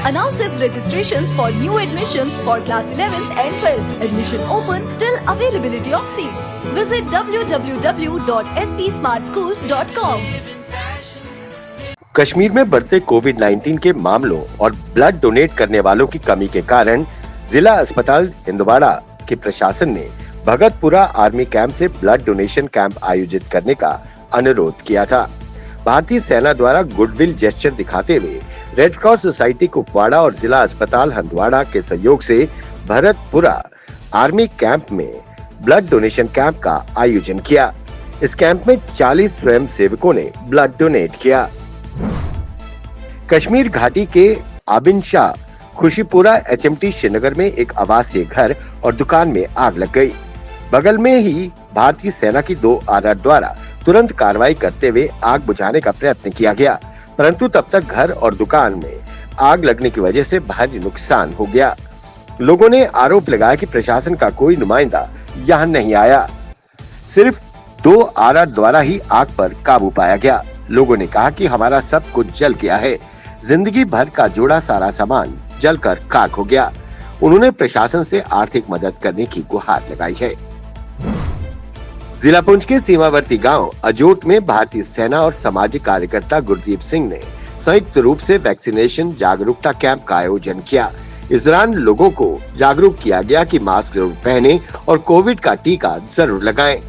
announces registrations for new admissions for class 11th and 12th. Admission open till availability of seats. Visit www.spsmartschools.com. Kashmir में बढ़ते कोविड-19 के मामलों और blood donate करने वालों की कमी के कारण जिला अस्पताल हिंदवाड़ा के प्रशासन ने भगतपुरा आर्मी कैंप से ब्लड डोनेशन कैंप आयोजित करने का अनुरोध किया था। भारतीय सेना द्वारा गुडविल जेस्चर दिखाते हुए रेड क्रॉस सोसाइटी कुपवाड़ा और जिला अस्पताल हंदवाड़ा के सहयोग से भगतपुरा आर्मी कैंप में ब्लड डोनेशन कैंप का आयोजन किया। इस कैंप में 40 स्वयं सेवकों ने ब्लड डोनेट किया। कश्मीर घाटी के आबिन शाह खुशीपुरा HMT श्रीनगर में एक आवासीय घर और दुकान में आग लग गई। बगल में ही भारतीय सेना की 2 आरआर द्वारा तुरंत कार्रवाई करते हुए आग बुझाने का प्रयत्न किया गया, परंतु तब तक घर और दुकान में आग लगने की वजह से भारी नुकसान हो गया। लोगों ने आरोप लगाया कि प्रशासन का कोई नुमाइंदा यहाँ नहीं आया, सिर्फ 2 आरआर द्वारा ही आग पर काबू पाया गया। लोगों ने कहा कि हमारा सब कुछ जल गया है, जिंदगी भर का जोड़ा सारा सामान जलकर खाक हो गया। उन्होंने प्रशासन से आर्थिक मदद करने की गुहार लगाई है। जिला पुंछ के सीमावर्ती गांव अजोट में भारतीय सेना और सामाजिक कार्यकर्ता गुरदीप सिंह ने संयुक्त रूप से वैक्सीनेशन जागरूकता कैंप का आयोजन किया। इस दौरान लोगों को जागरूक किया गया कि मास्क जरूर पहने और कोविड का टीका जरूर लगाएं।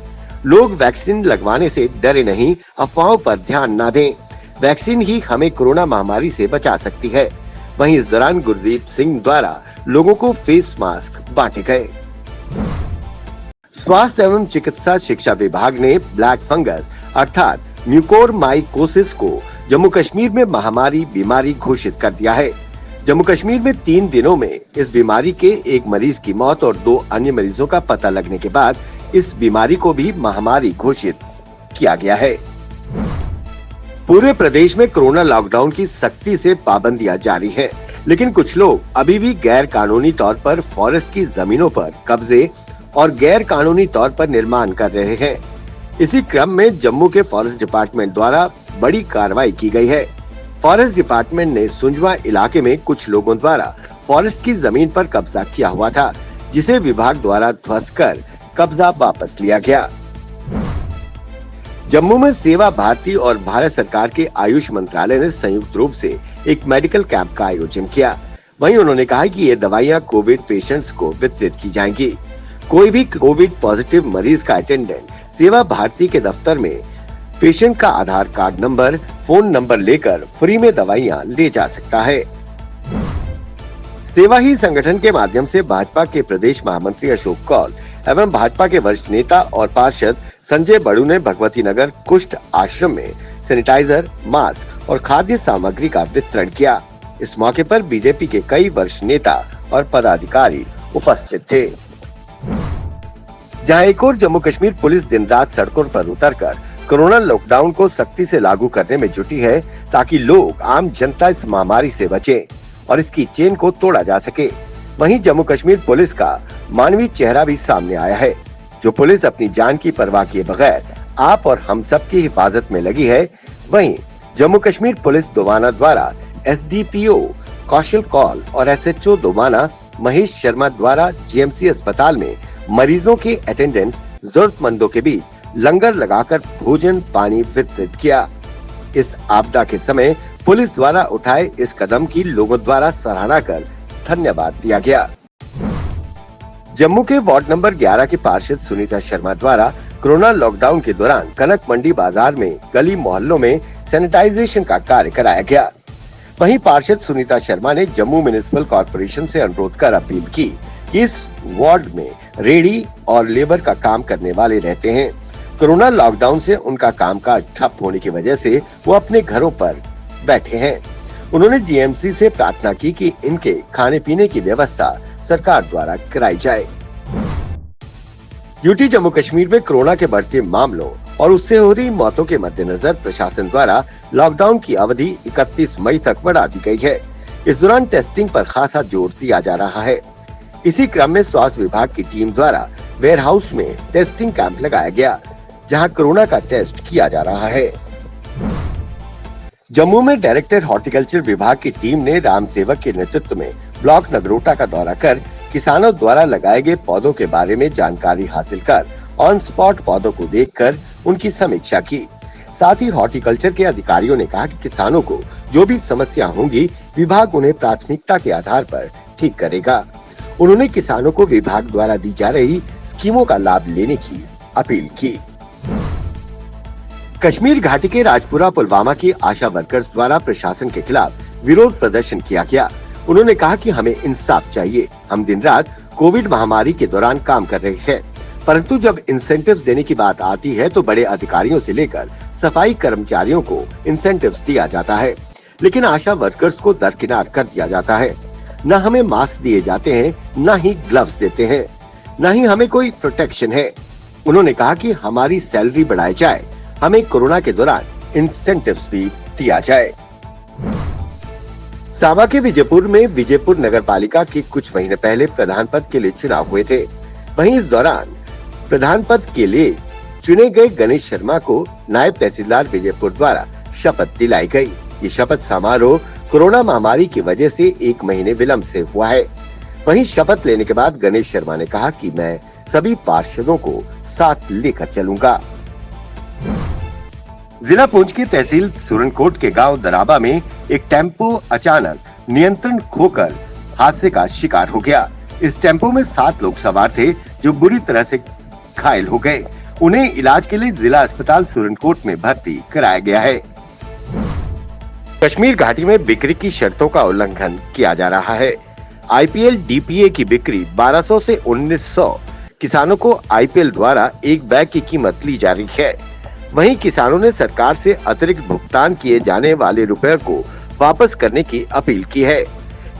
लोग वैक्सीन लगवाने से डरे नहीं, अफवाहों पर ध्यान न दें। वैक्सीन ही हमें कोरोना महामारी से बचा सकती है। वहीं इस दौरान गुरदीप सिंह द्वारा लोगों को फेस मास्क बांटे गए। स्वास्थ्य एवं चिकित्सा शिक्षा विभाग ने ब्लैक फंगस अर्थात म्यूकोरमाइकोसिस को जम्मू कश्मीर में महामारी बीमारी घोषित कर दिया है। जम्मू कश्मीर में 3 दिनों में इस बीमारी के 1 मरीज की मौत और 2 अन्य मरीजों का पता लगने के बाद इस बीमारी को भी महामारी घोषित किया गया है। पूरे प्रदेश में कोरोना लॉकडाउन की सख्ती से पाबंदियां जारी है, लेकिन कुछ लोग अभी भी गैर कानूनी तौर पर फॉरेस्ट की जमीनों पर कब्जे और गैर कानूनी तौर पर निर्माण कर रहे हैं। इसी क्रम में जम्मू के फॉरेस्ट डिपार्टमेंट द्वारा बड़ी कार्रवाई की गई है। फॉरेस्ट डिपार्टमेंट ने सुंजवा इलाके में कुछ लोगों द्वारा फॉरेस्ट की जमीन पर कब्जा किया हुआ था, जिसे विभाग द्वारा ध्वस्त कर कब्जा वापस लिया गया। जम्मू में सेवा भारती और भारत सरकार के आयुष मंत्रालय ने संयुक्त रूप से एक मेडिकल कैंप का आयोजन किया। वहीं उन्होंने कहा कि ये दवाइयां कोविड पेशेंट्स को वितरित की जाएंगी। कोई भी कोविड पॉजिटिव मरीज का अटेंडेंट सेवा भारती के दफ्तर में पेशेंट का आधार कार्ड नंबर, फोन नंबर लेकर फ्री में दवाइयां ले जा सकता है। सेवा ही संगठन के माध्यम से भाजपा के प्रदेश महामंत्री अशोक कौल एवं भाजपा के वरिष्ठ नेता और पार्षद संजय बड़ू ने भगवती नगर कुष्ठ आश्रम में सैनिटाइजर, मास्क और खाद्य सामग्री का वितरण किया। इस मौके पर बीजेपी के कई वरिष्ठ नेता और पदाधिकारी उपस्थित थे। जहां एक और जम्मू कश्मीर पुलिस दिन रात सड़कों पर उतरकर कोरोना लॉकडाउन को सख्ती से लागू करने में जुटी है, ताकि लोग आम जनता इस महामारी से बचे और इसकी चेन को तोड़ा जा सके। वहीं जम्मू कश्मीर पुलिस का मानवीय चेहरा भी सामने आया है, जो पुलिस अपनी जान की परवाह किए बगैर आप और हम सब की हिफाजत में लगी है। वहीं जम्मू कश्मीर पुलिस दोवाना द्वारा SDPO कौशल कौल और SHO दोवाना महेश शर्मा द्वारा GMC अस्पताल में मरीजों के अटेंडेंट्स जरूरतमंदों के बीच लंगर लगाकर भोजन पानी वितरित किया। इस आपदा के समय पुलिस द्वारा उठाए इस कदम की लोगों द्वारा सराहना कर धन्यवाद दिया गया। जम्मू के वार्ड नंबर 11 की पार्षद सुनीता शर्मा द्वारा कोरोना लॉकडाउन के दौरान कनक मंडी बाजार में गली मोहल्लों में सैनिटाइजेशन का कार्य कराया गया। वहीं पार्षद सुनीता शर्मा ने जम्मू म्युनिसिपल कॉर्पोरेशन से अनुरोध कर अपील की कि इस वार्ड में रेडी और लेबर का काम करने वाले रहते हैं। कोरोना लॉकडाउन से उनका कामकाज ठप होने की वजह से वो अपने घरों पर बैठे हैं। उन्होंने GMC से प्रार्थना की कि इनके खाने पीने की व्यवस्था सरकार द्वारा कराई जाए। यूटी जम्मू कश्मीर में कोरोना के बढ़ते मामलों और उससे हो रही मौतों के मद्देनजर प्रशासन द्वारा लॉकडाउन की अवधि 31 मई तक बढ़ा दी गई है। इस दौरान टेस्टिंग पर खासा जोर दिया जा रहा है। इसी क्रम में स्वास्थ्य विभाग की टीम द्वारा वेयर हाउस में टेस्टिंग कैंप लगाया गया, जहां कोरोना का टेस्ट किया जा रहा है। जम्मू में डायरेक्टर हॉर्टिकल्चर विभाग की टीम ने राम सेवक के नेतृत्व में ब्लॉक नगरोटा का दौरा कर किसानों द्वारा लगाए गए पौधों के बारे में जानकारी हासिल कर ऑन स्पॉट पौधों को देखकर उनकी समीक्षा की। साथ ही हॉर्टिकल्चर के अधिकारियों ने कहा कि किसानों को जो भी समस्या होंगी विभाग उन्हें प्राथमिकता के आधार पर ठीक करेगा। उन्होंने किसानों को विभाग द्वारा दी जा रही स्कीमों का लाभ लेने की अपील की। कश्मीर घाटी के राजपुरा पुलवामा की आशा वर्कर्स द्वारा प्रशासन के खिलाफ विरोध प्रदर्शन किया गया। उन्होंने कहा कि हमें इंसाफ चाहिए। हम दिन रात कोविड महामारी के दौरान काम कर रहे हैं, परंतु जब इंसेंटिव्स देने की बात आती है तो बड़े अधिकारियों से लेकर सफाई कर्मचारियों को इंसेंटिव्स दिया जाता है, लेकिन आशा वर्कर्स को दरकिनार कर दिया जाता है। न हमें मास्क दिए जाते हैं, न ही ग्लव्स देते हैं, न ही हमें कोई प्रोटेक्शन है। उन्होंने कहा कि हमारी सैलरी बढ़ाई जाए, हमें कोरोना के दौरान इंसेंटिव्स भी दिया जाए। सांबा के विजयपुर में विजयपुर नगर पालिका के कुछ महीने पहले प्रधान पद के लिए चुनाव हुए थे। वहीं इस दौरान प्रधान पद के लिए चुने गए गणेश शर्मा को नायब तहसीलदार विजयपुर द्वारा शपथ दिलाई गई। ये शपथ समारोह कोरोना महामारी की वजह से 1 महीने विलंब से हुआ है। वहीं शपथ लेने के बाद गणेश शर्मा ने कहा कि मैं सभी पार्षदों को साथ लेकर चलूंगा। जिला पुंछ की तहसील सुरनकोट के गांव दराबा में एक टेम्पो अचानक नियंत्रण खोकर हादसे का शिकार हो गया। इस टेम्पो में 7 लोग सवार थे जो बुरी तरह से घायल हो गए। उन्हें इलाज के लिए जिला अस्पताल सुरनकोट में भर्ती कराया गया है। कश्मीर घाटी में बिक्री की शर्तों का उल्लंघन किया जा रहा है। आईपीएल डीपीए की बिक्री 1200 से 1900। किसानों को आईपीएल द्वारा एक बैग की कीमत ली जा रही है। वहीं किसानों ने सरकार से अतिरिक्त भुगतान किए जाने वाले रुपए को वापस करने की अपील की है।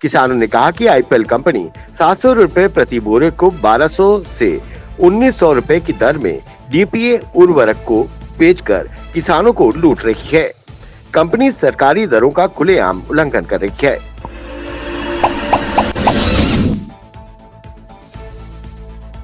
किसानों ने कहा कि आईपीएल कंपनी 700 रुपए प्रति बोरे को 1200 से 1900 रुपए की दर में डीपीए उर्वरक को बेचकर किसानों को लूट रही है। कंपनी सरकारी दरों का खुलेआम उल्लंघन कर रही है।